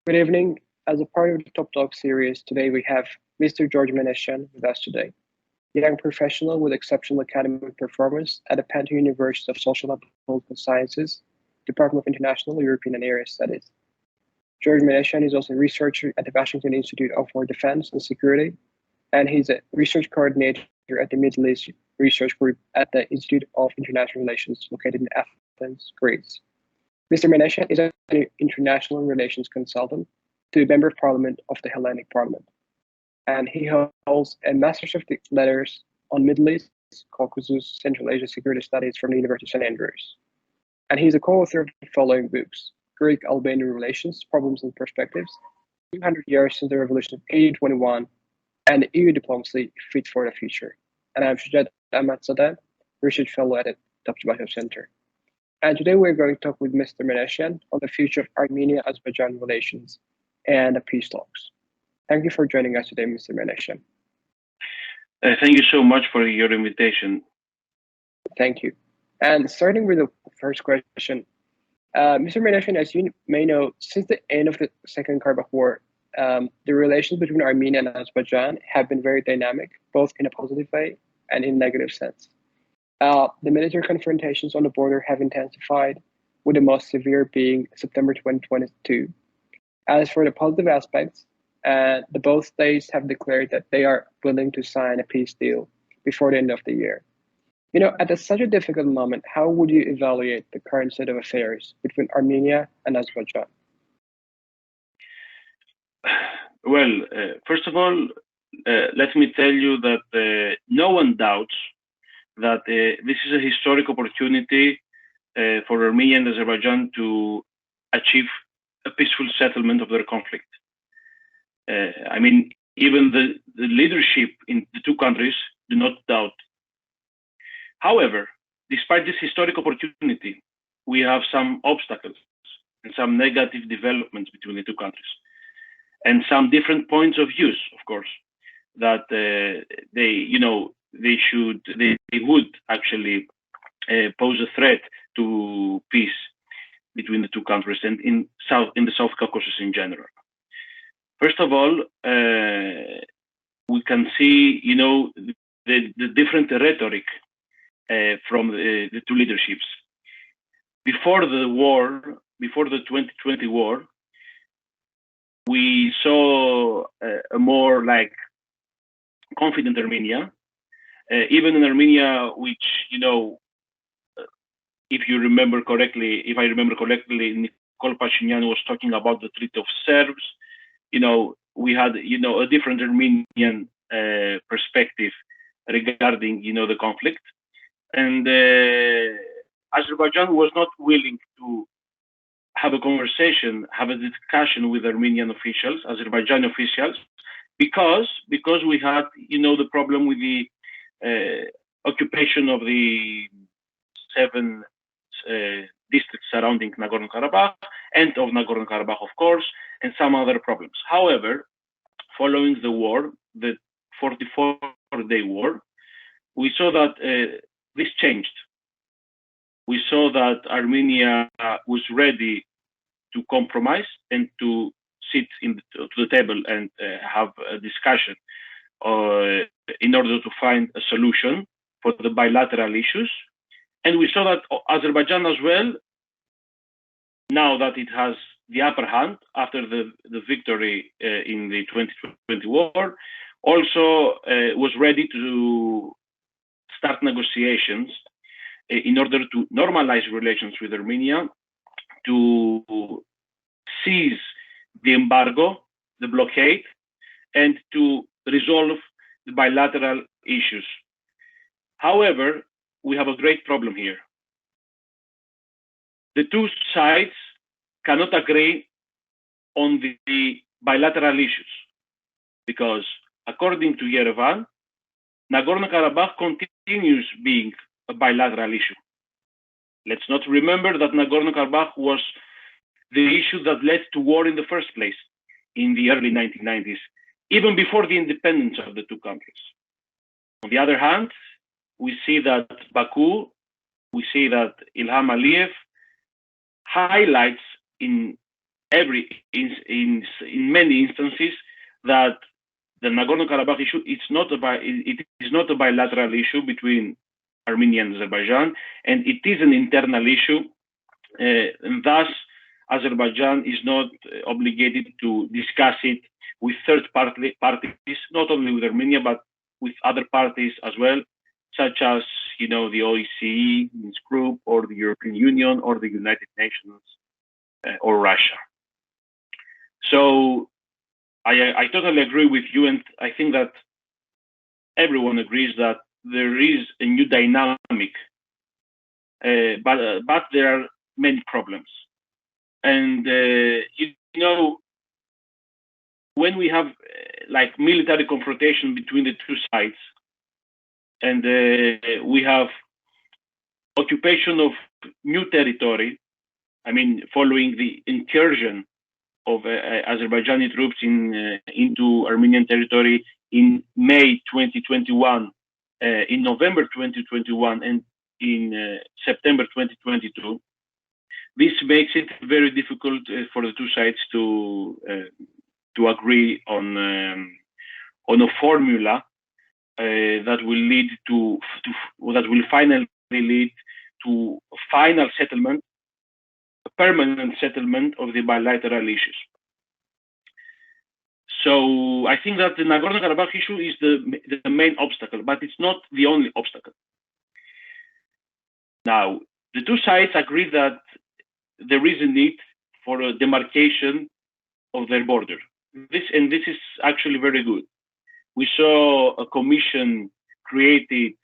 Good evening. As a part of the Top Talk series, today we have Mr. George Meneshian with us today, a young professional with exceptional academic performance at the Panteion University of Social and Political Sciences, Department of International, European and Area Studies. George Meneshian is also a researcher at the Washington Institute for Defense and Security, and he's a research coordinator at the Middle East Research Group at the Institute of International Relations located in Athens, Greece. Mr. Meneshian is an international relations consultant to the Member of Parliament of the Hellenic Parliament, and he holds a Master's of Letters on Middle East, Caucasus, Central Asia Security Studies from the University of St. Andrews. And he's a co-author of the following books: Greek-Albanian Relations, Problems and Perspectives, 200 Years Since the Revolution of 1821, and EU Diplomacy, Fit for the Future. And I'm Shujaat Ahmadzada, Research Fellow at the Topchubashov Center. And today we're going to talk with Mr. Meneshian on the future of Armenia-Azerbaijan relations and the peace talks. Thank you for joining us today, Mr. Meneshian. Thank you so much for your invitation. Thank you. And starting with the first question, Mr. Meneshian, as you may know, since the end of the Second Karabakh War, the relations between Armenia and Azerbaijan have been very dynamic, both in a positive way and in a negative sense. The military confrontations on the border have intensified, with the most severe being September 2022. As for the positive aspects, the both states have declared that they are willing to sign a peace deal before the end of the year. You know, at such a difficult moment, how would you evaluate the current state of affairs between Armenia and Azerbaijan? Well, first of all, let me tell you that no one doubts that this is a historic opportunity for Armenia and Azerbaijan to achieve a peaceful settlement of their conflict. I mean, even the leadership in the two countries do not doubt. However, despite this historic opportunity, we have some obstacles and some negative developments between the two countries, and some different points of views, of course, that they would actually pose a threat to peace between the two countries and in the South Caucasus in general. First of all, we can see, the different rhetoric from the two leaderships. Before the war, before the 2020 war, we saw a more like confident Armenia. Even in Armenia, which, if I remember correctly, Nicole Pashinyan was talking about the Treaty of Serbs. We had, a different Armenian perspective regarding, the conflict. And Azerbaijan was not willing to have a conversation, have a discussion with Armenian officials, Azerbaijani officials, because we had, the problem with the occupation of the 7 districts surrounding Nagorno-Karabakh and of Nagorno-Karabakh, of course, and some other problems. However, following the war, the 44-day war, we saw that this changed. We saw that Armenia was ready to compromise and to sit to the table and have a discussion in order to find a solution for the bilateral issues. And we saw that Azerbaijan as well, now that it has the upper hand after the victory in the 2020 war, also was ready to start negotiations in order to normalize relations with Armenia, to seize the embargo, the blockade, and to resolve the bilateral issues. However, we have a great problem here. The two sides cannot agree on the bilateral issues because, according to Yerevan, Nagorno-Karabakh continues being a bilateral issue. Let's not remember that Nagorno-Karabakh was the issue that led to war in the first place in the early 1990s, even before the independence of the two countries. On the other hand, we see that Baku, we see that Ilham Aliyev highlights in in many instances that the Nagorno-Karabakh issue it is not a bilateral issue between Armenia and Azerbaijan, and it is an internal issue, and thus Azerbaijan is not obligated to discuss it with third parties, not only with Armenia but with other parties as well, such as the OSCE, Minsk Group, or the European Union, or the United Nations, or Russia. So I totally agree with you, and I think that everyone agrees that there is a new dynamic, but there are many problems. And when we have like military confrontation between the two sides, and we have occupation of new territory, I mean, following the incursion of Azerbaijani troops into Armenian territory in May 2021, in November 2021, and in September 2022. This makes it very difficult for the two sides to agree on a formula that will finally lead to final settlement, a permanent settlement of the bilateral issues. So I think that the Nagorno-Karabakh issue is the main obstacle, but it's not the only obstacle. Now, the two sides agree that there is a need for a demarcation of their border. This is actually very good. We saw a commission created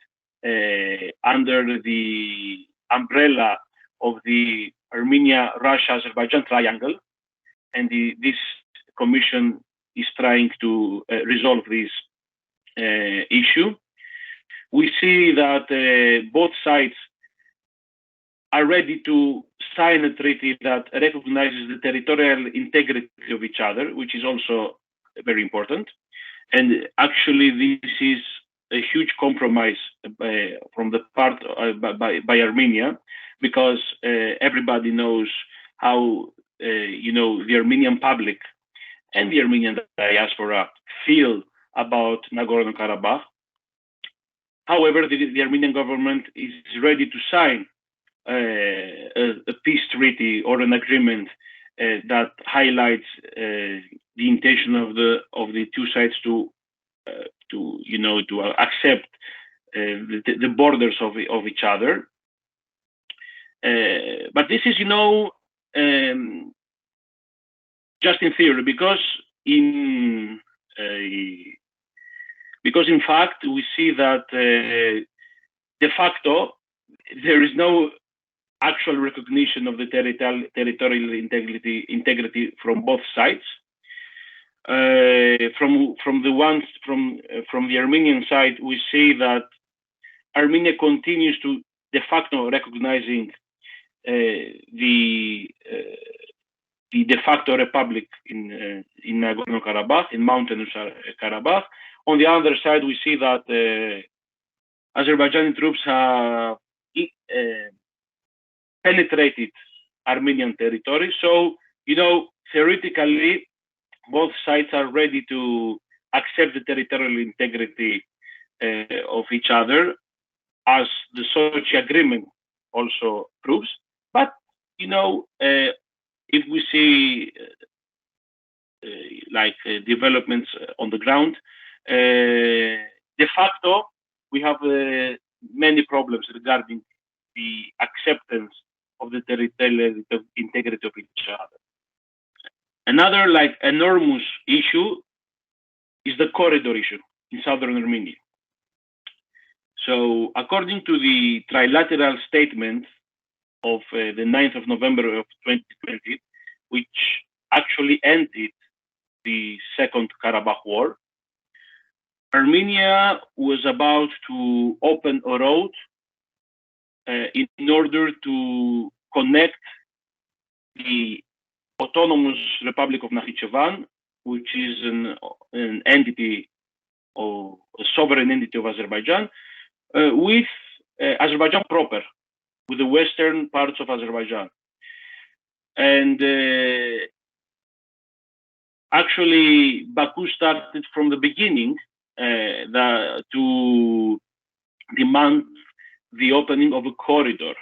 under the umbrella of the Armenia-Russia-Azerbaijan triangle, and this commission is trying to resolve this issue. We see that both sides are ready to sign a treaty that recognizes the territorial integrity of each other, which is also very important. And actually, this is a huge compromise from the part by Armenia, because everybody knows how the Armenian public and the Armenian diaspora feel about Nagorno-Karabakh. However, the Armenian government is ready to sign a peace treaty or an agreement that highlights the intention of the two sides to accept the borders of each other. But this is just in theory, because in fact we see that de facto there is no actual recognition of the territorial integrity from both sides. From the Armenian side, we see that Armenia continues to de facto recognizing the de facto republic in Nagorno-Karabakh, in Mountainous Karabakh. On the other side, we see that Azerbaijani troops have penetrated Armenian territory. So, theoretically, both sides are ready to accept the territorial integrity of each other, as the Sochi agreement also proves. But, if we see developments on the ground, de facto, we have many problems regarding the acceptance of the territorial integrity of each other. Another enormous issue is the corridor issue in southern Armenia. So according to the trilateral statement of the 9th of November of 2020, which actually ended the Second Karabakh War, Armenia was about to open a road in order to connect the Autonomous Republic of Nakhichevan, which is an entity or a sovereign entity of Azerbaijan, with Azerbaijan proper, with the western parts of Azerbaijan. And actually, Baku started from the beginning to demand the opening of a corridor,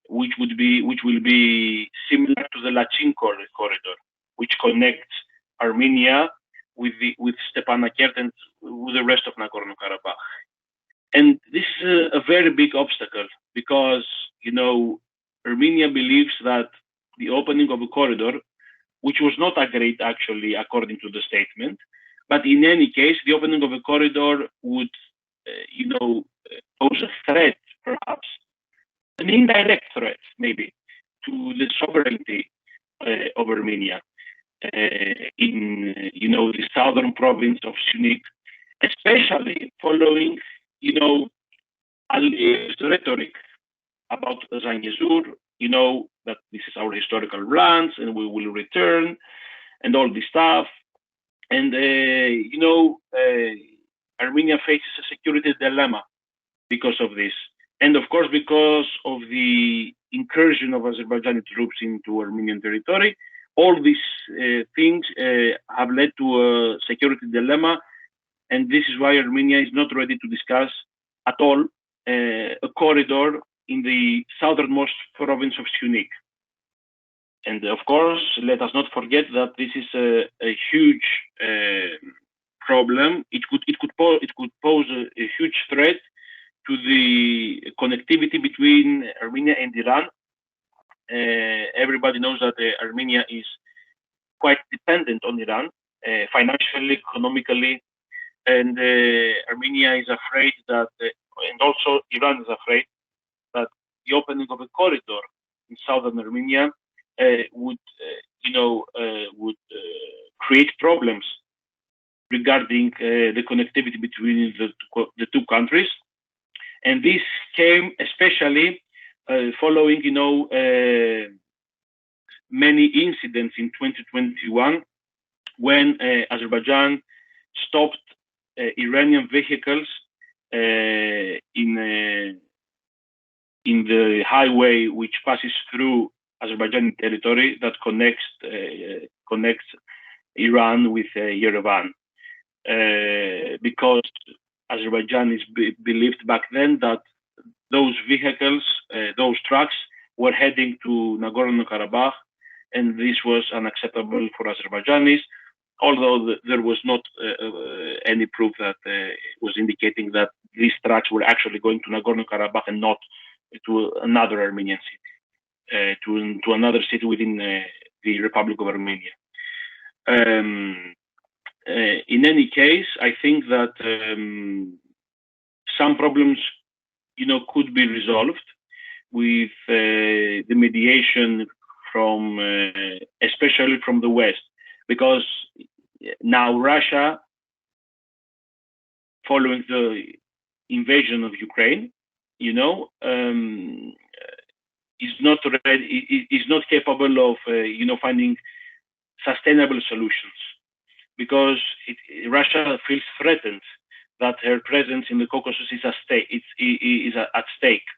which will be similar to the Lachin corridor, which connects Armenia with Stepanakert and with the rest of Nagorno-Karabakh. And this is a very big obstacle because, Armenia believes that the opening of a corridor, which was not agreed actually according to the statement, but in any case, the opening of a corridor would, pose a threat, perhaps, an indirect threat, maybe, to the sovereignty of Armenia in, the southern province of Syunik, especially following, Aliyev's rhetoric about Zangezur, that this is our historical lands and we will return and all this stuff. And, Armenia faces a security dilemma because of this. And of course, because of the incursion of Azerbaijani troops into Armenian territory, all these things have led to a security dilemma. And this is why Armenia is not ready to discuss at all a corridor in the southernmost province of Syunik. And of course, let us not forget that this is a huge problem. It could pose a huge threat to the connectivity between Armenia and Iran. Everybody knows that Armenia is quite dependent on Iran, financially, economically, and Armenia is afraid that, and also Iran is afraid that the opening of a corridor in southern Armenia would create problems regarding the connectivity between the two countries. And this came especially following, many incidents in 2021 when Azerbaijan stopped Iranian vehicles in the highway which passes through Azerbaijani territory that connects Iran with Yerevan, because Azerbaijanis believed back then that those vehicles, those trucks, were heading to Nagorno-Karabakh, and this was unacceptable for Azerbaijanis, although there was not any proof that was indicating that these trucks were actually going to Nagorno-Karabakh and not to another Armenian city, to another city within the Republic of Armenia. In any case, I think that some problems, could be resolved with the mediation from, especially from the West, because now Russia, following the invasion of Ukraine, is not ready, is not capable of, finding sustainable solutions, because Russia feels threatened that her presence in the Caucasus is at stake.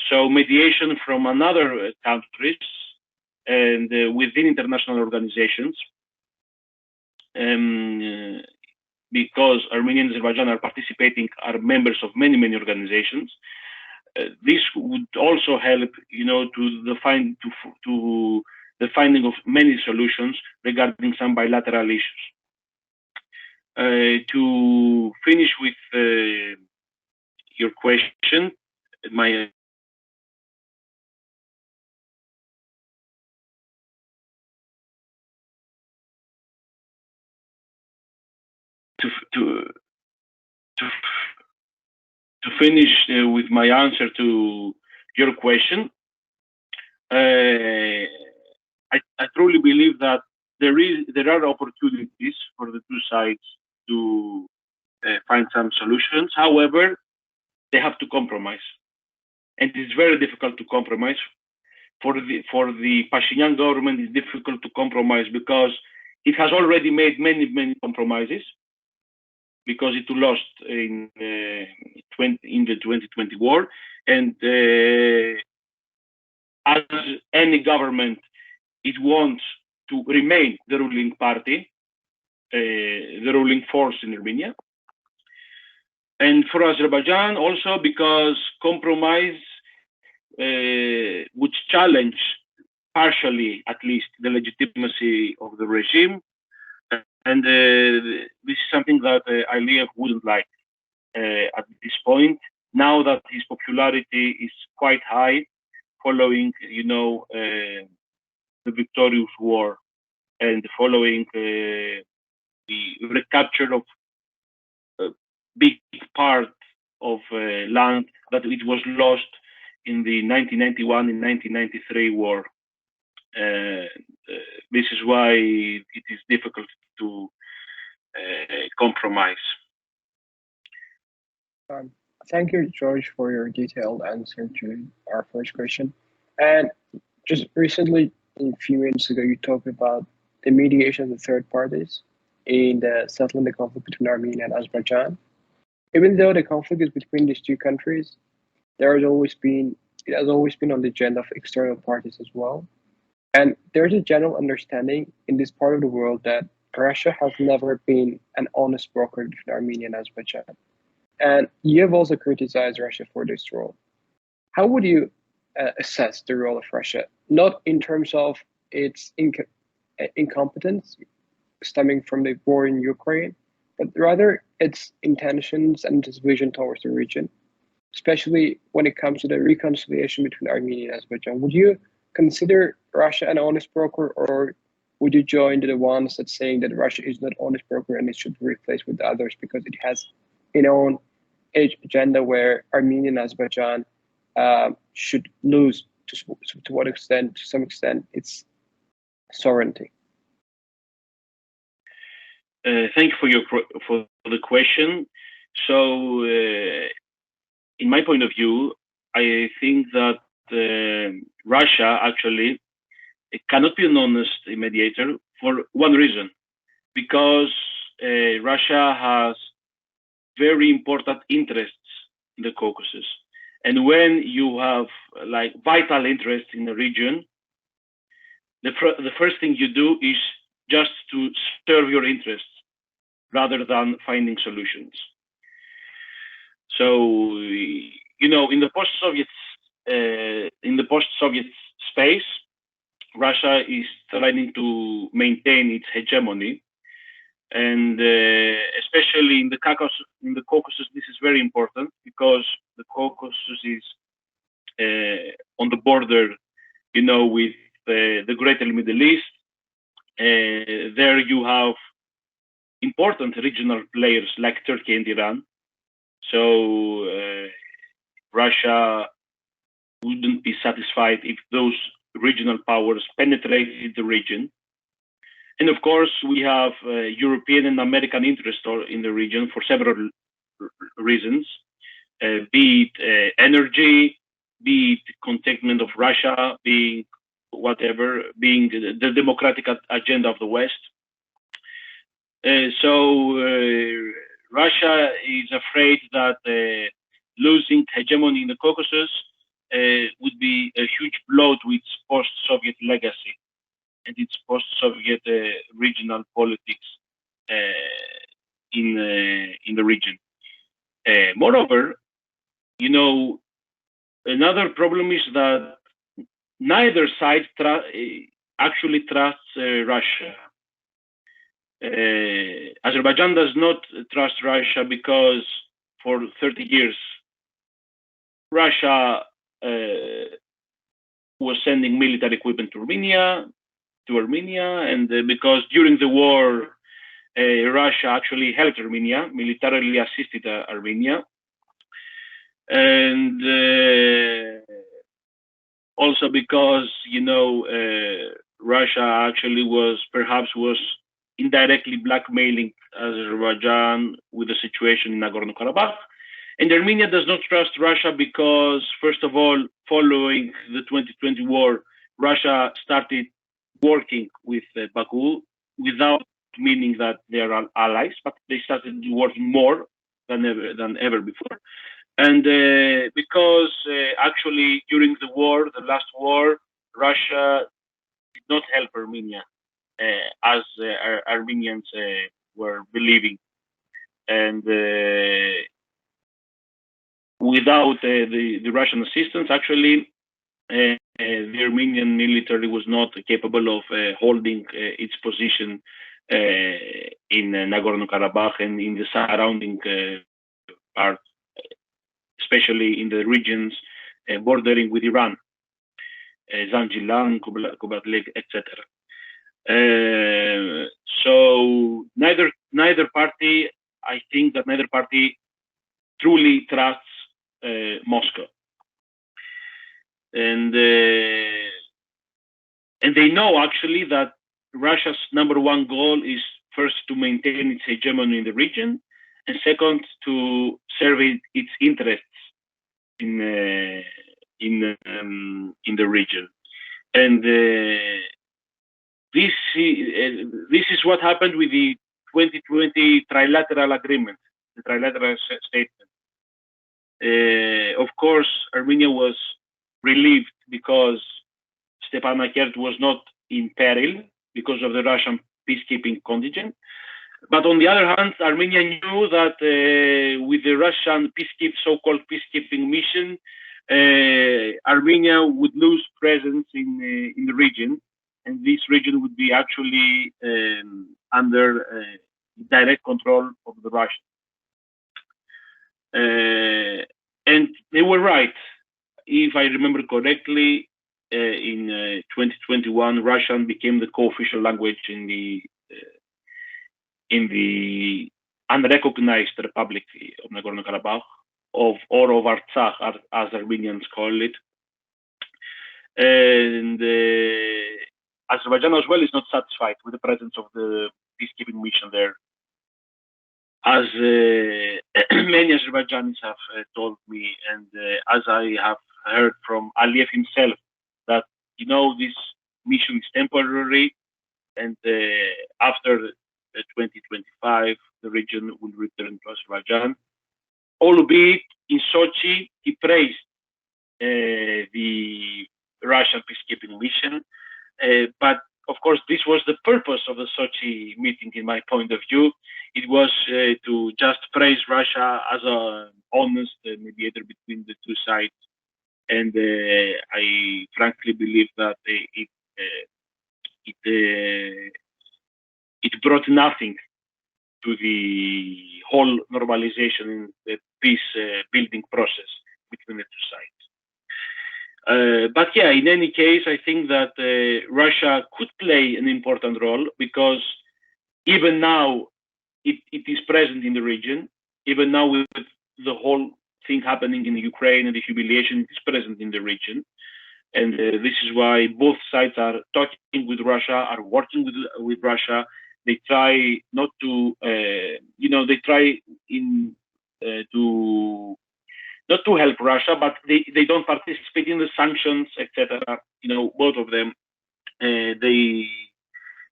So mediation from other countries and within international organizations, because Armenia and Azerbaijan are members of many organizations. This would also help, to the finding of many solutions regarding some bilateral issues. To finish with your question, to finish with my answer to your question, I truly believe that there are opportunities for the two sides to find some solutions. However, they have to compromise, and it's very difficult to compromise. For the Pashinyan government, it's difficult to compromise because it has already made many compromises, because it lost in the 2020 war, and as any government, it wants to remain the ruling party, the ruling force in Armenia. And for Azerbaijan also because compromise would challenge, partially at least, the legitimacy of the regime. And this is something that Aliyev wouldn't like at this point. Now that his popularity is quite high, following, the victorious war and following the recapture of a big part of land that it was lost in the 1991 and 1993 war. This is why it is difficult to compromise. Thank you, George, for your detailed answer to our first question. And just recently, a few minutes ago, you talked about the mediation of the third parties in the settling the conflict between Armenia and Azerbaijan. Even though the conflict is between these two countries, it has always been on the agenda of external parties as well. And there's a general understanding in this part of the world that Russia has never been an honest broker between Armenia and Azerbaijan. And you have also criticized Russia for this role. How would you assess the role of Russia, not in terms of its incompetence stemming from the war in Ukraine, but rather its intentions and its vision towards the region, especially when it comes to the reconciliation between Armenia and Azerbaijan? Would you consider Russia an honest broker, or would you join the ones that saying that Russia is not an honest broker and it should be replaced with others because it has its own agenda where Armenia and Azerbaijan should lose to some extent, its sovereignty? Thank you for the question. So, in my point of view, I think that Russia actually cannot be an honest mediator for one reason, because Russia has very important interests in the Caucasus. And when you have like vital interests in the region, the first thing you do is just to serve your interests rather than finding solutions. So, in the post-Soviet space, Russia is trying to maintain its hegemony, and especially in the Caucasus, this is very important because the Caucasus is on the border, with the Greater Middle East. There you have important regional players like Turkey and Iran. So Russia wouldn't be satisfied if those regional powers penetrated the region. And of course, we have European and American interest in the region for several reasons, be it energy, be it containment of Russia, being the democratic agenda of the West. So Russia is afraid that losing hegemony in the Caucasus would be a huge blow to its post-Soviet legacy and its post-Soviet regional politics in the region. Moreover, another problem is that neither side actually trusts Russia. Azerbaijan does not trust Russia because for 30 years Russia was sending military equipment to Armenia, and because during the war Russia actually helped Armenia, militarily assisted Armenia, and also because Russia actually was indirectly blackmailing Azerbaijan with the situation in Nagorno-Karabakh. And Armenia does not trust Russia because, first of all, following the 2020 war, Russia started working with Baku without meaning that they are allies, but they started working more than ever before. And because actually during the last war, Russia did not help Armenia as Armenians were believing. And without the Russian assistance, actually, the Armenian military was not capable of holding its position in Nagorno-Karabakh and in the surrounding part, especially in the regions bordering with Iran, Zanjilan, Kubatlik, etc. So neither party, I think that neither party truly trusts Moscow, and they know actually that Russia's number one goal is first to maintain its hegemony in the region, and second to serve its interests in the region. And this is what happened with the 2020 trilateral agreement, the trilateral statement. Of course, Armenia was relieved because Stepanakert was not in peril because of the Russian peacekeeping contingent. But on the other hand, Armenia knew that with the Russian so-called peacekeeping mission, Armenia would lose presence in the region, and this region would be actually under direct control of the Russians. And they were right. If I remember correctly, in 2021, Russian became the co-official language in the unrecognized Republic of Nagorno-Karabakh, or of Artsakh, as Armenians call it. And Azerbaijan as well is not satisfied with the presence of the peacekeeping mission there. As many Azerbaijanis have told me, and as I have heard from Aliyev himself, that, you know, this mission is temporary, and after 2025, the region will return to Azerbaijan. Albeit in Sochi, he praised the Russian peacekeeping mission, but of course, this was the purpose of the Sochi meeting, in my point of view. It was to just praise Russia as an honest mediator between the two sides. And I frankly believe that it brought nothing to the whole normalization in the peace building process between the two sides. But yeah, in any case, I think that Russia could play an important role, because even now it is present in the region. Even now, with the whole thing happening in Ukraine and the humiliation, it is present in the region. And this is why both sides are talking with Russia, are working with Russia. They try not to, they try to not to help Russia, but they don't participate in the sanctions, etc. Both of them. In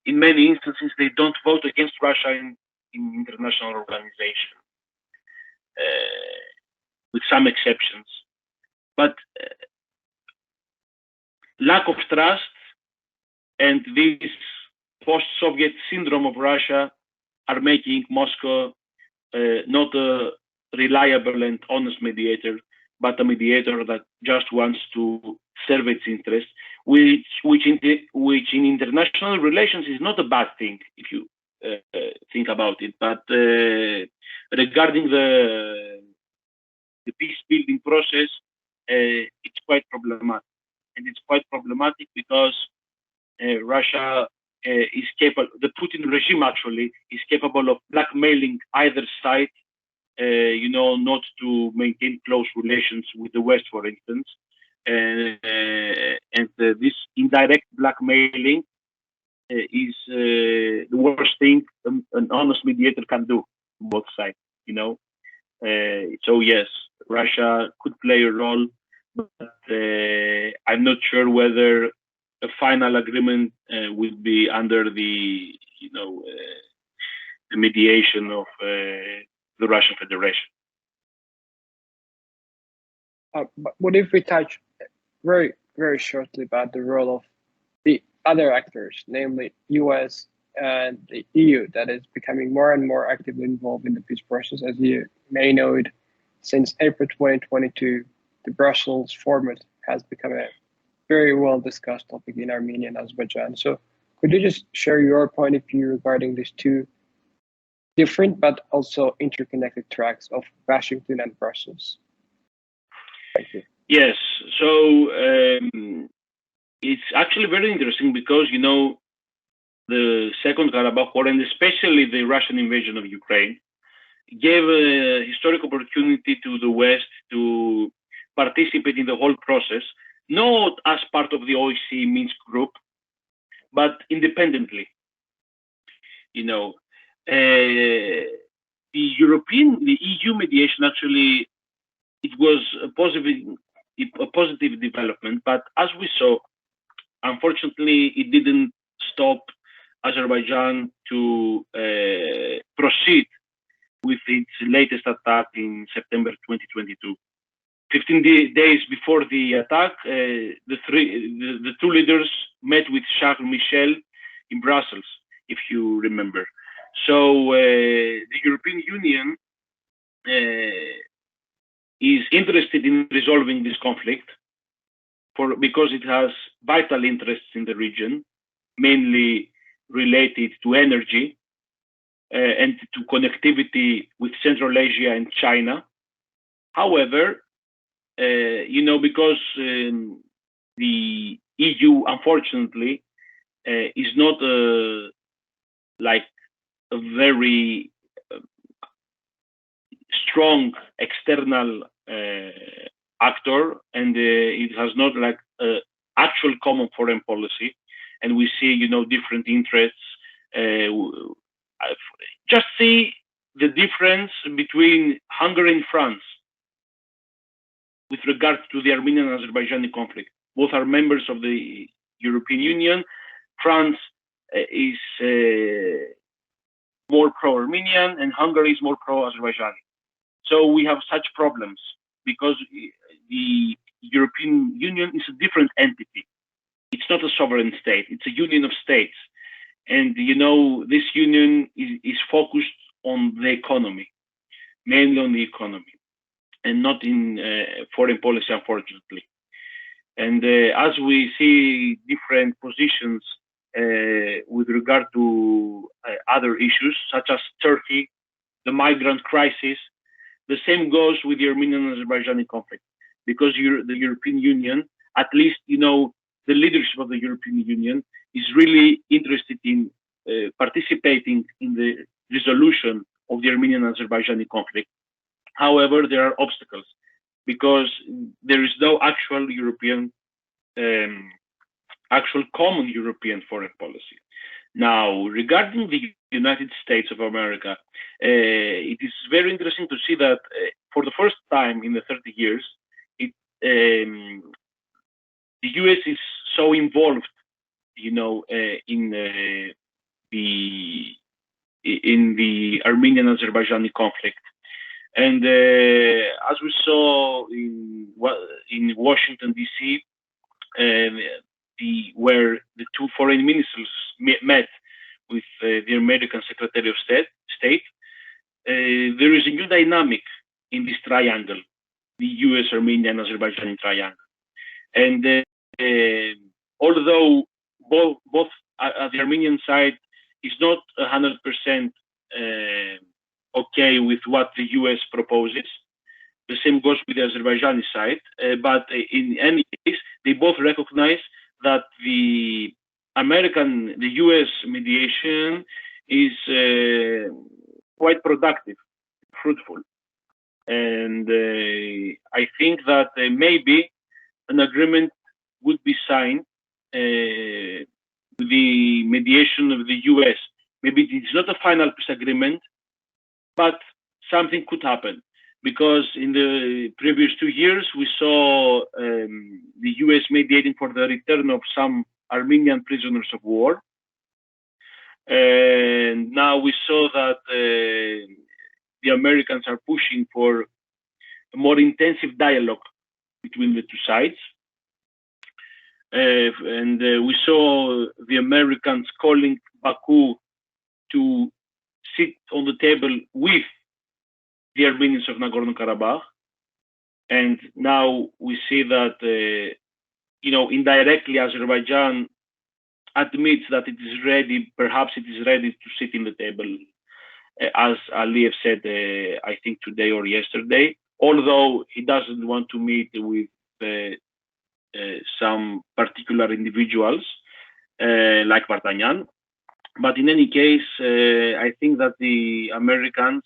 many instances, they don't vote against Russia in international organizations, with some exceptions. But lack of trust and this post-Soviet syndrome of Russia are making Moscow not a reliable and honest mediator, but a mediator that just wants to serve its interests, which in international relations is not a bad thing if you think about it. But regarding the peace building process, it's quite problematic, and it's quite problematic because Russia is capable. The Putin regime actually is capable of blackmailing either side. Not to maintain close relations with the West, for instance. And this indirect blackmailing is the worst thing an honest mediator can do on both sides, So yes, Russia could play a role, but I'm not sure whether a final agreement will be under the mediation of the Russian Federation. But what if we touch very, very shortly about the role of the other actors, namely US and the EU, that is becoming more and more actively involved in the peace process. As you may know it, since April 2022, the Brussels format has become a very well discussed topic in Armenia and Azerbaijan. So could you just share your point of view regarding these two different but also interconnected tracks of Washington and Brussels? Thank you. Yes, so it's actually very interesting because, you know, the Second Karabakh War and especially the Russian invasion of Ukraine gave a historic opportunity to the West to participate in the whole process, not as part of the OSCE Minsk group, but independently. You know, the EU mediation actually, it was a positive development, but as we saw, unfortunately, it didn't stop Azerbaijan to proceed with its latest attack in September 2022. 15 days before the attack, the two leaders met with Charles Michel in Brussels, if you remember. So the European Union is interested in resolving this conflict because it has vital interests in the region, mainly related to energy and to connectivity with Central Asia and China. However, you know, because the EU, unfortunately, is not like a very strong external actor, and it has not like actual common foreign policy, and we see, you know, different interests. Just see the difference between Hungary and France with regard to the Armenian and Azerbaijani conflict. Both are members of the European Union. France is more pro-Armenian and Hungary is more pro-Azerbaijani. So we have such problems because the European Union is a different entity. It's not a sovereign state, it's a union of states. And, you know, this union is focused on the economy, mainly on the economy, and not in foreign policy, unfortunately. And as we see different positions with regard to other issues, such as Turkey, the migrant crisis, the same goes with the Armenian and Azerbaijani conflict, because the European Union, at least, you know, the leadership of the European Union is really interested in participating in the resolution of the Armenian and Azerbaijani conflict. However, there are obstacles because there is no actual common European foreign policy. Now, regarding the United States of America, it is very interesting to see that for the first time in the 30 years, the US is so involved, you know, in the Armenian-Azerbaijani conflict. And as we saw in Washington, D.C., where the two foreign ministers met with the American Secretary of State, there is a new dynamic in this triangle, the US, Armenian, Azerbaijani triangle. And although both the Armenian side is not 100% okay with what the US proposes, the same goes with the Azerbaijani side, but in any case, they both recognize that the US mediation is quite productive, fruitful. And I think that maybe an agreement would be signed with the mediation of the US. Maybe it's not a final peace agreement, but something could happen. Because in the previous 2 years, we saw the US mediating for the return of some Armenian prisoners of war. And now we saw that the Americans are pushing for a more intensive dialogue between the two sides. and we saw the Americans calling Baku to sit on the table with the Armenians of Nagorno-Karabakh. And now we see that, indirectly Azerbaijan admits that it is ready, perhaps it is ready to sit in the table, as Aliyev said, I think today or yesterday, although he doesn't want to meet with some particular individuals like Panteion. But in any case, I think that the Americans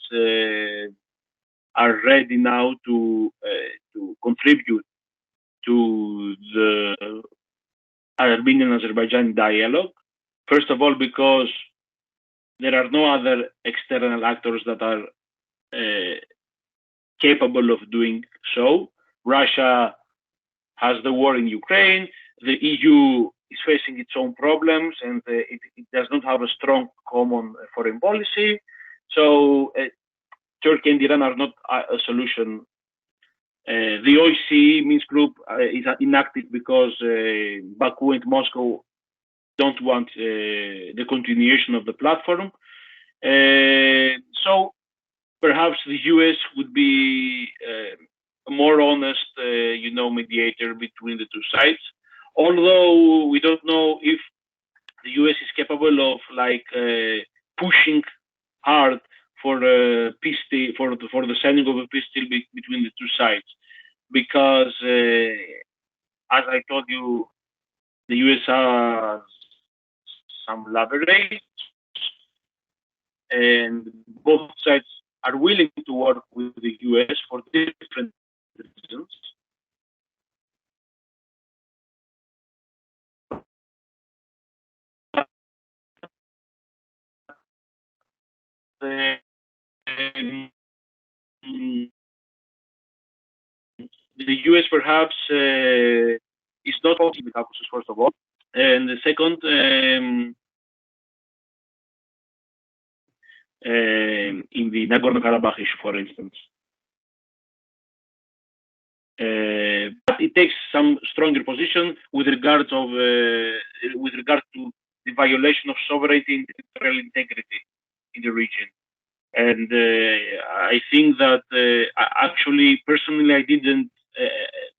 are ready now to contribute to the Armenian-Azerbaijan dialogue. First of all, because there are no other external actors that are capable of doing so. Russia has the war in Ukraine. The EU is facing its own problems, and it does not have a strong common foreign policy. So Turkey and Iran are not a solution. The OSCE Minsk group is inactive because Baku and Moscow don't want the continuation of the platform. So perhaps the US would be a more honest, mediator between the two sides. Although we don't know if the US is capable of pushing hard for a peace deal, for the signing of a peace deal between the two sides, because as I told you, the US has some leverage, and both sides are willing to work with the US for different reasons. The US perhaps is not only the Caucasus, first of all, and the second, in the Nagorno-Karabakh issue, for instance. But it takes some stronger position with regard to the violation of sovereignty and territorial integrity in the region. And I think that actually, personally, I didn't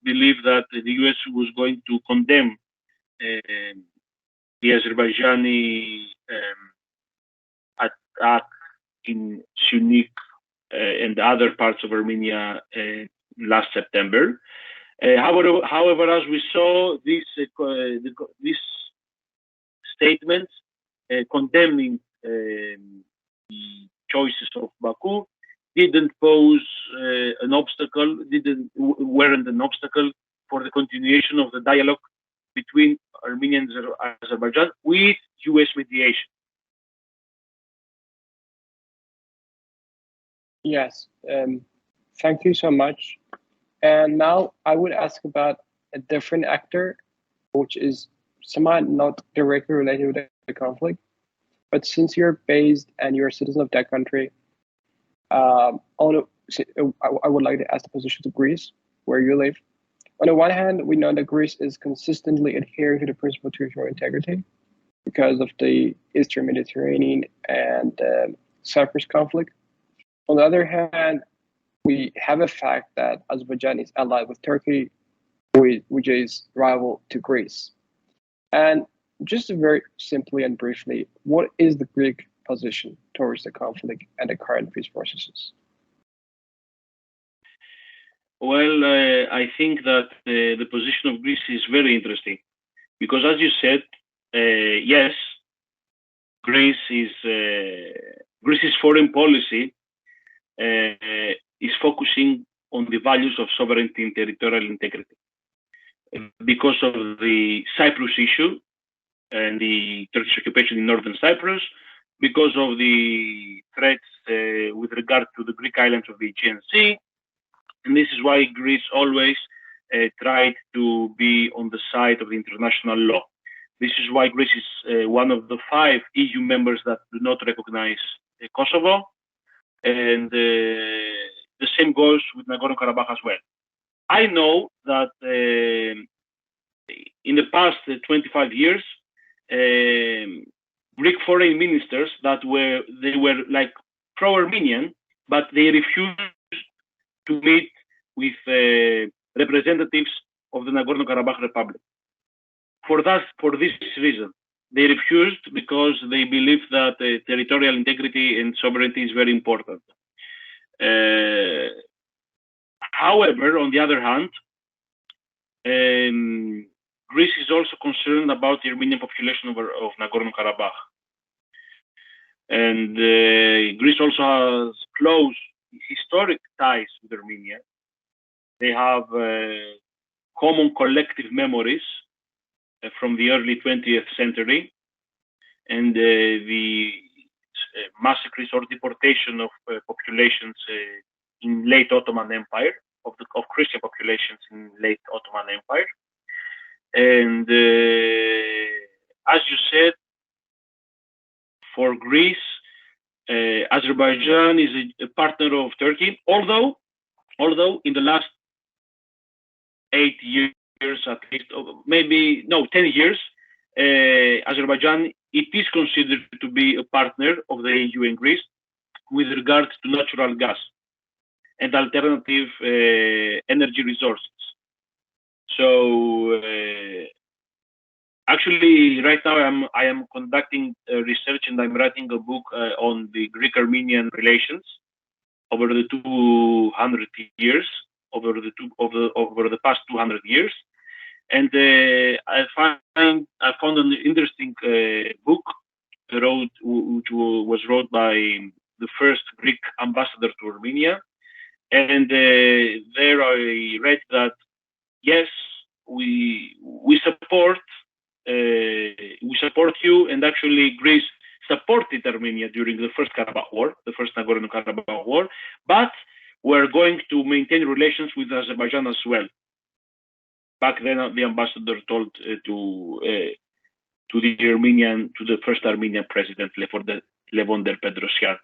believe that the US was going to condemn the Azerbaijani attack in Syunik and other parts of Armenia last September. However, as we saw, these statements condemning the choices of Baku didn't pose an obstacle, weren't an obstacle for the continuation of the dialogue between Armenia and Azerbaijan with US mediation. Yes, thank you so much. And now I would ask about a different actor, which is somewhat not directly related with the conflict. But since you're based and you're a citizen of that country, I would like to ask the position of Greece, where you live. On the one hand, we know that Greece is consistently adhering to the principle of territorial integrity because of the Eastern Mediterranean and Cyprus conflict. On the other hand, we have a fact that Azerbaijan is allied with Turkey, which is rival to Greece. And just very simply and briefly, what is the Greek position towards the conflict and the current peace processes? Well, I think that the position of Greece is very interesting because, as you said, yes, Greece's foreign policy is focusing on the values of sovereignty and territorial integrity. Because of the Cyprus issue and the Turkish occupation in northern Cyprus, because of the threats with regard to the Greek islands of the Aegean Sea, and this is why Greece always tried to be on the side of the international law. This is why Greece is one of the 5 EU members that do not recognize Kosovo, and the same goes with Nagorno-Karabakh as well. I know that in the past 25 years, Greek foreign ministers they were like pro-Armenian, but they refused to meet with representatives of the Nagorno-Karabakh Republic. For this reason, they refused because they believe that territorial integrity and sovereignty is very important. However, on the other hand, Greece is also concerned about the Armenian population of Nagorno-Karabakh. And Greece also has close historic ties with Armenia. They have common collective memories from the early 20th century, and the massacres or deportation of populations in late Ottoman Empire, of Christian populations in late Ottoman Empire. And as you said, for Greece, Azerbaijan is a partner of Turkey, although in the last 8 years at least, maybe no, 10 years, Azerbaijan, it is considered to be a partner of the EU and Greece with regards to natural gas and alternative energy resources. So actually, right now I am conducting research and I'm writing a book on the Greek-Armenian relations over the 200 years, over the past 200 years, and I found an interesting book which was wrote by the first Greek ambassador to Armenia, and there I read that yes, we support you, and actually Greece supported Armenia during the first Karabakh War, the first Nagorno-Karabakh War, but we're going to maintain relations with Azerbaijan as well. Back then, the ambassador told to the first Armenian president, Levon Del-Pedrosyan,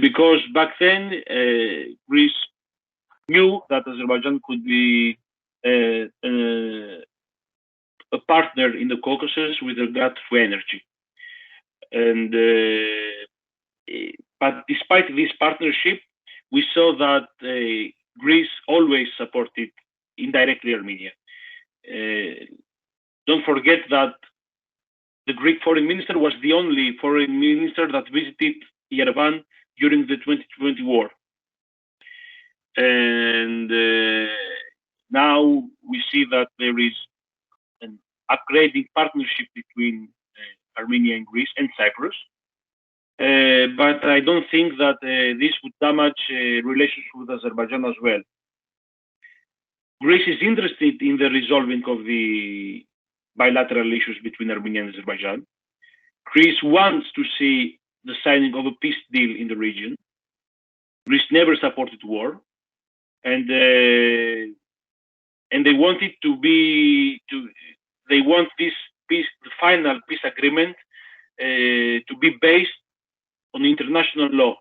because back then Greece knew that Azerbaijan could be a partner in the Caucasus with regard to energy. And but despite this partnership, we saw that Greece always supported indirectly Armenia. Don't forget that the Greek foreign minister was the only foreign minister that visited Yerevan during the 2020 war. And now we see that there is an upgrading partnership between Armenia and Greece and Cyprus. But I don't think that this would damage relations with Azerbaijan as well. Greece is interested in the resolving of the bilateral issues between Armenia and Azerbaijan. Greece wants to see the signing of a peace deal in the region. Greece never supported war, and they want it to be they want this peace, the final peace agreement, to be based on international law.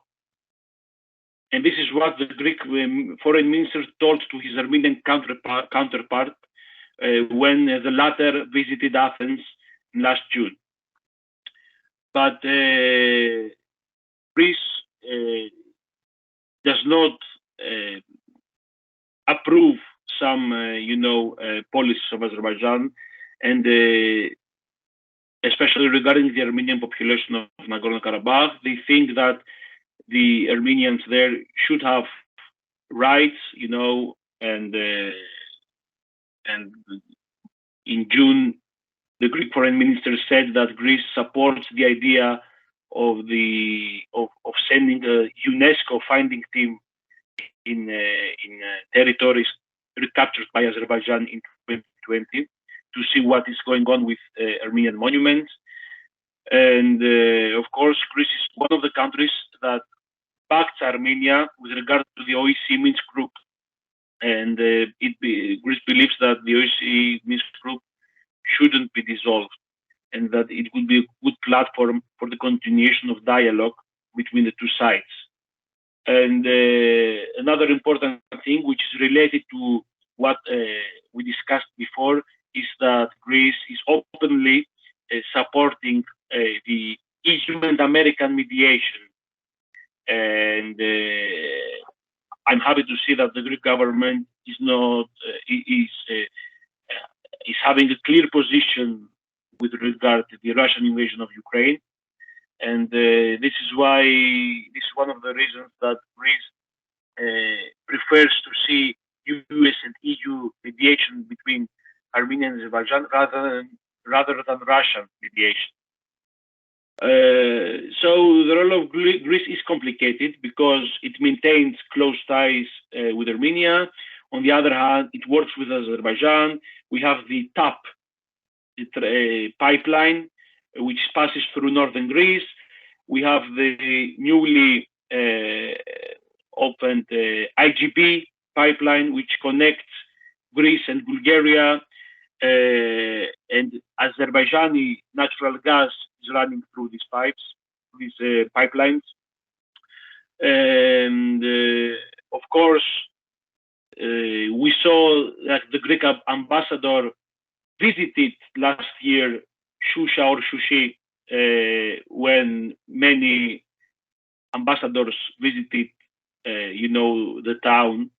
And this is what the Greek foreign minister told to his Armenian counterpart when the latter visited Athens last June. But Greece does not approve some, policies of Azerbaijan, and especially regarding the Armenian population of Nagorno-Karabakh. They think that the Armenians there should have rights, and in June, the Greek foreign minister said that Greece supports the idea of sending a UNESCO finding team in territories recaptured by Azerbaijan in 2020 to see what is going on with Armenian monuments. And of course, Greece is one of the countries that backed Armenia with regard to the OSCE Minsk group. And Greece believes that the OSCE Minsk group shouldn't be dissolved, and that it would be a good platform for the continuation of dialogue between the two sides. And another important thing, which is related to what we discussed before, is that Greece is openly supporting the EU and American mediation, and I'm happy to see that the Greek government is not is having a clear position with regard to the Russian invasion of Ukraine, and this is one of the reasons that Greece prefers to see US and EU mediation between Armenia and Azerbaijan rather than Russian mediation. So the role of Greece is complicated because it maintains close ties with Armenia. On the other hand, it works with Azerbaijan. We have the TAP pipeline, which passes through northern Greece. We have the newly opened IGB pipeline, which connects Greece and Bulgaria, and Azerbaijani natural gas is running through these pipelines. And of course, we saw that the Greek ambassador visited last year Shushi, when many ambassadors visited, the town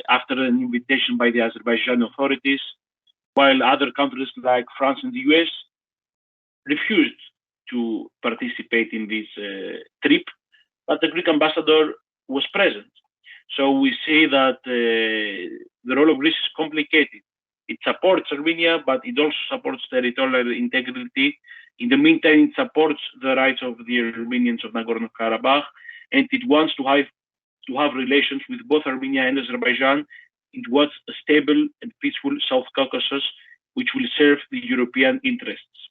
after an invitation by the Azerbaijani authorities, while other countries like France and the US refused to participate in this trip, but the Greek ambassador was present. So we see that the role of Greece is complicated. It supports Armenia, but it also supports territorial integrity. In the meantime, it supports the rights of the Armenians of Nagorno-Karabakh, and it wants to have relations with both Armenia and Azerbaijan towards a stable and peaceful South Caucasus, which will serve the European interests.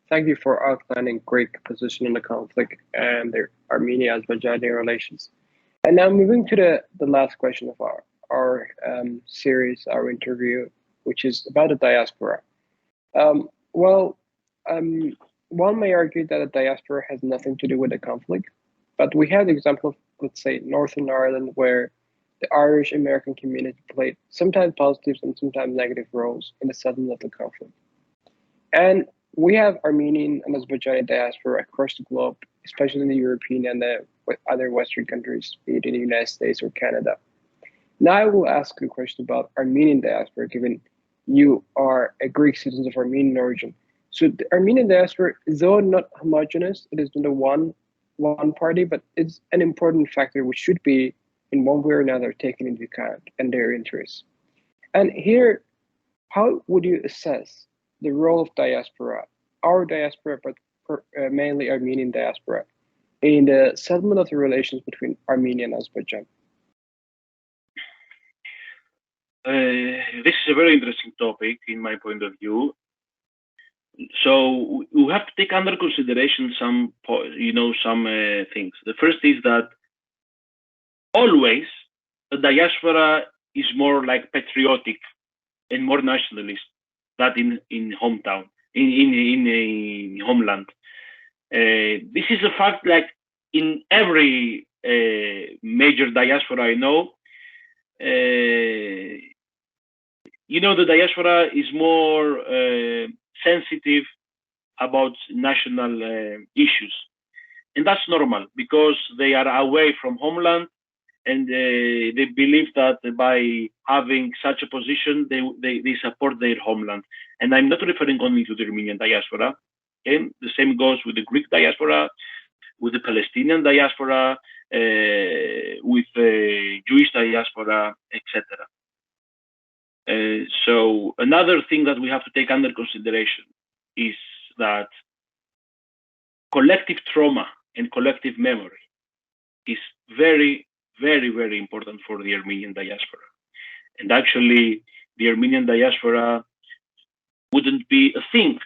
Thank you for outlining Greek position on the conflict and the Armenia-Azerbaijani relations. And now moving to the last question of our series, our interview, which is about the diaspora. One may argue that the diaspora has nothing to do with the conflict, but we have the example of, let's say, Northern Ireland, where the Irish American community played sometimes positive and sometimes negative roles in the settlement of the conflict. And we have Armenian and Azerbaijani diaspora across the globe, especially in the European and the other Western countries, be it in the United States or Canada. Now I will ask you a question about Armenian diaspora, given you are a Greek citizen of Armenian origin. So the Armenian diaspora, though not homogeneous, it is not a one party, but it's an important factor which should be, in one way or another, taken into account and their interests. And here, how would you assess the role of diaspora, our diaspora, but mainly Armenian diaspora, in the settlement of the relations between Armenia and Azerbaijan? This is a very interesting topic, in my point of view. So we have to take under consideration some things. The first is that always the diaspora is more like patriotic and more nationalist than in hometown, in homeland. This is a fact, like in every major diaspora I know. The diaspora is more sensitive about national issues, and that's normal because they are away from homeland, and they believe that by having such a position, they support their homeland. And I'm not referring only to the Armenian diaspora. And the same goes with the Greek diaspora, with the Palestinian diaspora, with the Jewish diaspora, etc. So another thing that we have to take under consideration is that collective trauma and collective memory is very, very, very important for the Armenian diaspora. And actually, the Armenian diaspora wouldn't be a thing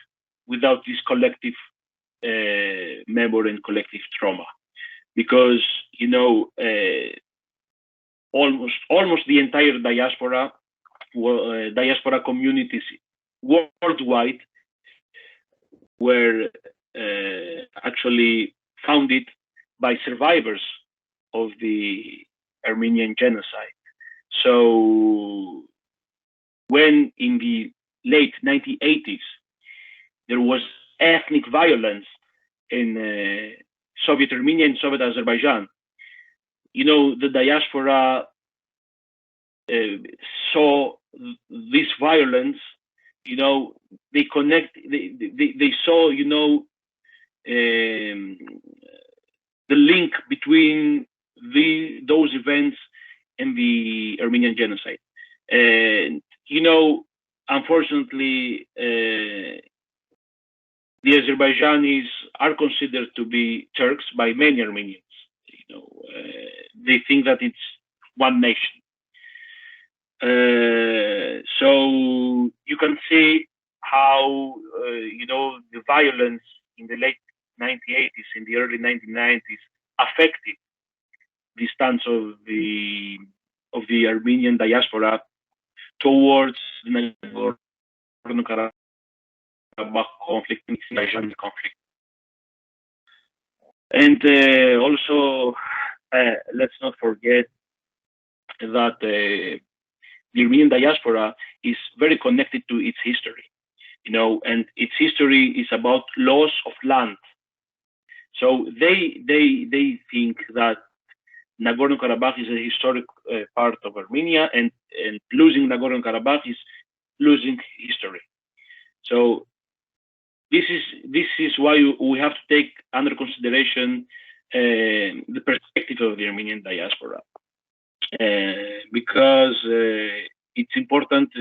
without this collective memory and collective trauma, because almost the entire diaspora communities worldwide were actually founded by survivors of the Armenian genocide. So when in the late 1980s there was ethnic violence in Soviet Armenia and Soviet Azerbaijan, the diaspora saw this violence. They they saw, the link between those events and the Armenian genocide. And unfortunately, the Azerbaijanis are considered to be Turks by many Armenians. They think that it's one nation. So you can see how the violence in the late 1980s, in the early 1990s, affected the stance of the Armenian diaspora towards the Nagorno-Karabakh conflict and the Azerbaijan conflict. And also, let's not forget that the Armenian diaspora is very connected to its history, and its history is about loss of land. So they think that Nagorno-Karabakh is a historic part of Armenia, and losing Nagorno-Karabakh is losing history. So this is why we have to take under consideration the perspective of the Armenian diaspora, because it's important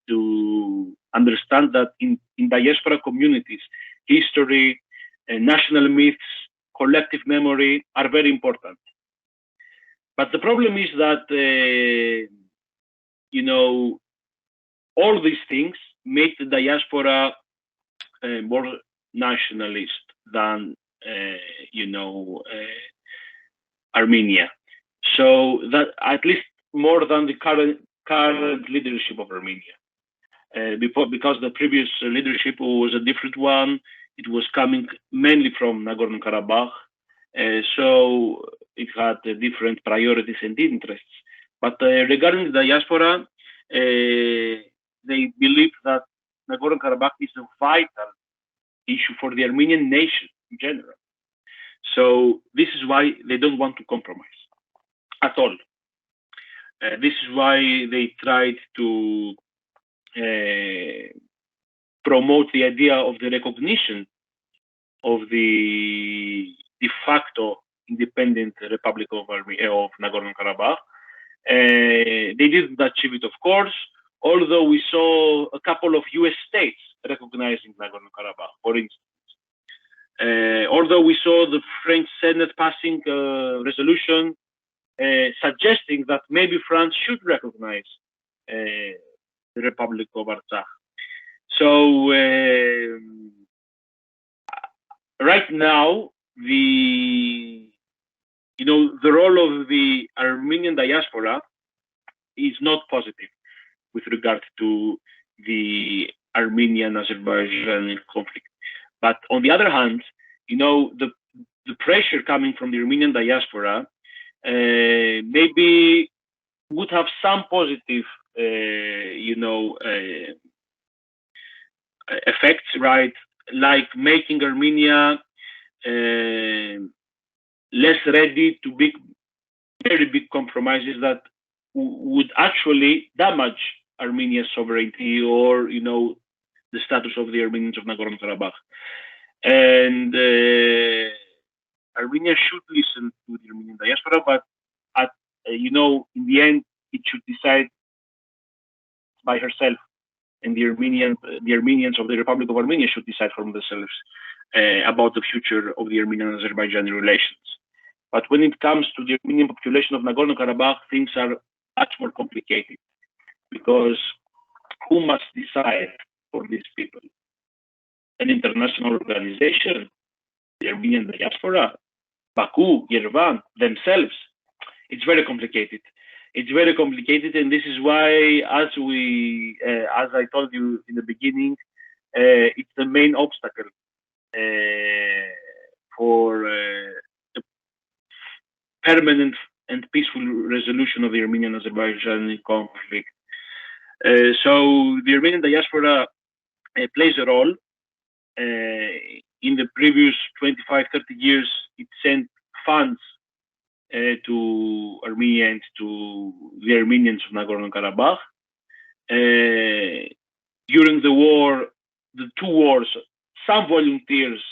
to understand that in diaspora communities, history, national myths, collective memory are very important. But the problem is that all these things make the diaspora more nationalist than Armenia. So that at least more than the current leadership of Armenia, because the previous leadership was a different one. It was coming mainly from Nagorno-Karabakh, so it had different priorities and interests. But regarding the diaspora, they believe that Nagorno-Karabakh is a vital issue for the Armenian nation in general. So this is why they don't want to compromise at all. This is why they tried to promote the idea of the recognition of the de facto independent Republic of Nagorno-Karabakh. They didn't achieve it, of course, although we saw a couple of US states recognizing Nagorno-Karabakh, for instance. Although we saw the French Senate passing a resolution suggesting that maybe France should recognize the Republic of Artsakh. So right now, the role of the Armenian diaspora is not positive with regard to the Armenian-Azerbaijan conflict. But on the other hand, the pressure coming from the Armenian diaspora maybe would have some positive, effects, right? Like making Armenia less ready to very big compromises that would actually damage Armenia's sovereignty or, the status of the Armenians of Nagorno-Karabakh. And Armenia should listen to the Armenian diaspora, but in the end, it should decide by herself, and the Armenians of the Republic of Armenia should decide for themselves about the future of the Armenian-Azerbaijani relations. But when it comes to the Armenian population of Nagorno-Karabakh, things are much more complicated, because who must decide for these people? An international organization, the Armenian diaspora, Baku, Yerevan, themselves. It's very complicated. It's very complicated, and this is why, as I told you in the beginning, it's the main obstacle for a permanent and peaceful resolution of the Armenian-Azerbaijani conflict. So the Armenian diaspora plays a role. In the previous 25, 30 years, it sent funds to Armenia and to the Armenians of Nagorno-Karabakh. During the war, the two wars, some volunteers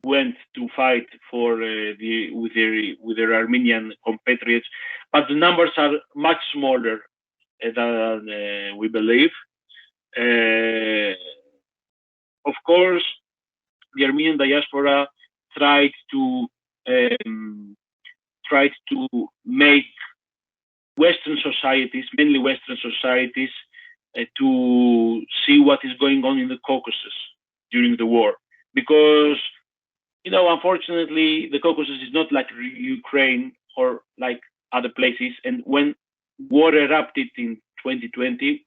went to fight for with their Armenian compatriots, but the numbers are much smaller than we believe. Of course, the Armenian diaspora tried to make Western societies, mainly Western societies, to see what is going on in the Caucasus during the war, because unfortunately, the Caucasus is not like Ukraine or like other places. And when war erupted in 2020,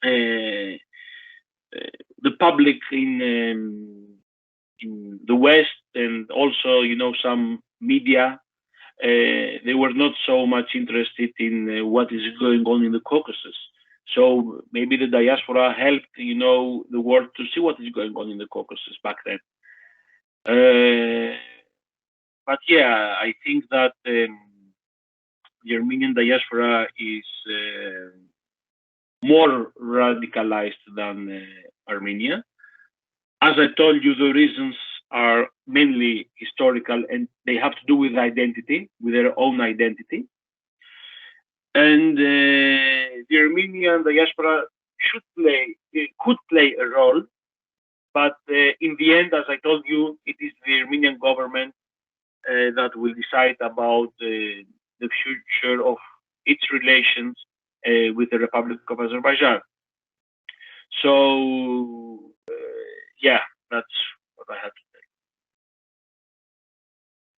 the public in the West and also, some media, they were not so much interested in what is going on in the Caucasus. So maybe the diaspora helped, the world to see what is going on in the Caucasus back then. But yeah, I think that the Armenian diaspora is more radicalized than Armenia. As I told you, the reasons are mainly historical, and they have to do with identity, with their own identity. And the Armenian diaspora could play a role, but in the end, as I told you, it is the Armenian government that will decide about the future of its relations with the Republic of Azerbaijan. So, yeah, that's what I have to say.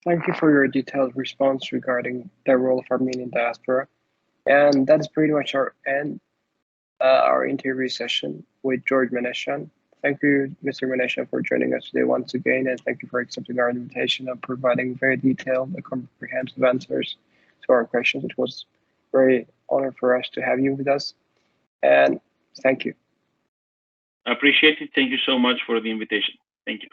Thank you for your detailed response regarding the role of Armenian diaspora. And that's pretty much our interview session with George Meneshian. Thank you, Mr. Meneshian, for joining us today once again, and thank you for accepting our invitation and providing very detailed and comprehensive answers to our questions. It was very honor for us to have you with us, and thank you. I appreciate it. Thank you so much for the invitation. Thank you.